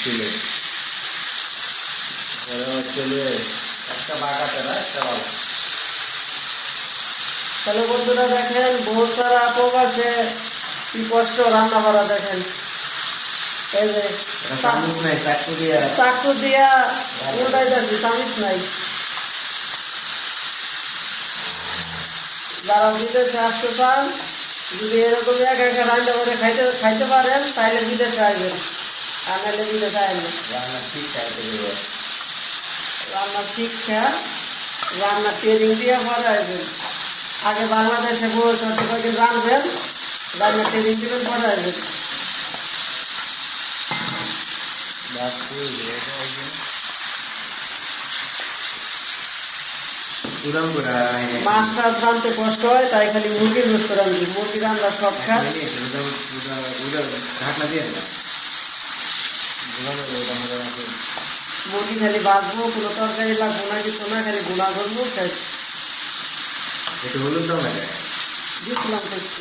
ছিলে চলে একটা বাঁকা তেরা একটা ভালো। তাহলে বন্ধুরা দেখেন বহুত সারা আপক আছে কি কষ্ট রান্না করা দেখেন। এই যে চামচ নাই চাকু দিয়া উল্টাই যাচ্ছি, চামিচ নাই। যারা বিদেশে আসতে চান, যদি এরকম একা একা রান্না করে খাইতে পারেন তাহলে বিদেশে আসবেন, আর নাহলে বিদেশে আসবেন। রান্না শিক্ষা রান্না ট্রেনিং দিয়ে পরে আসবেন। আগে বাংলাদেশে বসে কয়েকদিন রাঁধবেন, রান্না ট্রেনিং দিবেন, পরে আসবেন। মাছ টাছ রাঁধতে কষ্ট হয়, তাই খালি মুরগির গোস্ত রাঁধি। মুরগি রান্না সব খান। মুরগি খালি বাঁচবো, কোনো তরকারি লাগবো না, কিছু না, খালি গুঁড়া করবো, শেষ। হলুদ দাও না দিচ্ছিলাম তো একটু।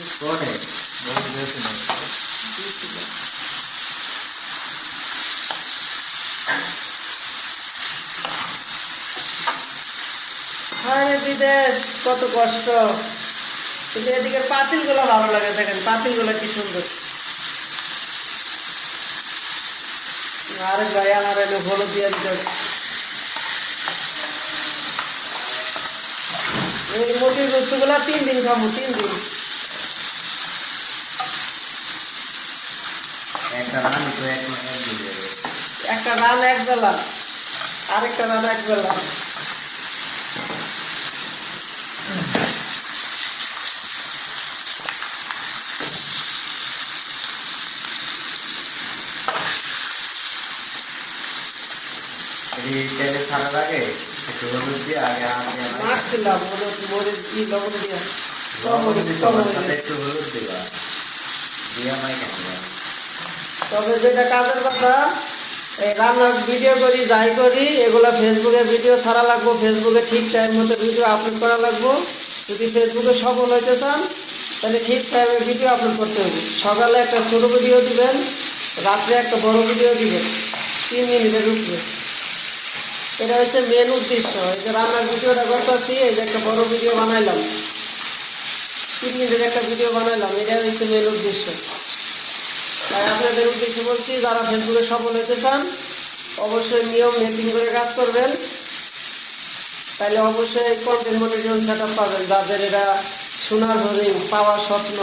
দিচ্ছিলাম। আরে বিদেশ কত কষ্ট, কিন্তু এদিকে পাতিল গুলো ভালো লাগে। দেখেন পাতিল গুলো কি সুন্দর। আরে ভাই আমার এনে হলুদ দিয়ে দিতে। এই মুরগির গোস্ত গুলা 3 দিন খাবো, 3 দিন। একটা রান এক বেলা, আরেকটা রান এক বেলা। ছাড়ার আগে একটু হলুদ দিয়ে আগে মাখছিলাম হলুদ মরিচ দিয়ে, লবণ দিয়ে। একটু হলুদ দিবা দিয়া তবে যেটা কাজের কথা, এই রান্নার ভিডিও করি যাই করি, এগুলো ফেসবুকে ভিডিও ছাড়া লাগবো, ফেসবুকে ঠিক টাইম মতো ভিডিও আপলোড করা লাগবো। যদি ফেসবুকে সফল হইতে চান তাহলে ঠিক টাইমে ভিডিও আপলোড করতে হবে। সকালে একটা ছোটো ভিডিও দিবেন, রাত্রে একটা বড় ভিডিও দিবেন, 3 মিনিটের উপরে। এটা হচ্ছে মেন উদ্দেশ্য। এই যে রান্নার ভিডিওটা করতেছি, এই যে একটা বড় ভিডিও বানাইলাম, 3 মিনিটের একটা ভিডিও বানাইলাম, এটা হচ্ছে মেন উদ্দেশ্য। তাই আপনাদের উদ্দেশ্যে বলছি, যারা ফেসবুকে সফল হতে চান অবশ্যই নিয়ম মেনটেন করে কাজ করবেন, তাহলে অবশ্যই কন্টেন্ট মনিটাইজেশন সেটআপ পাবেন। যাদের এটা সোনার হরিণ পাওয়ার স্বপ্ন,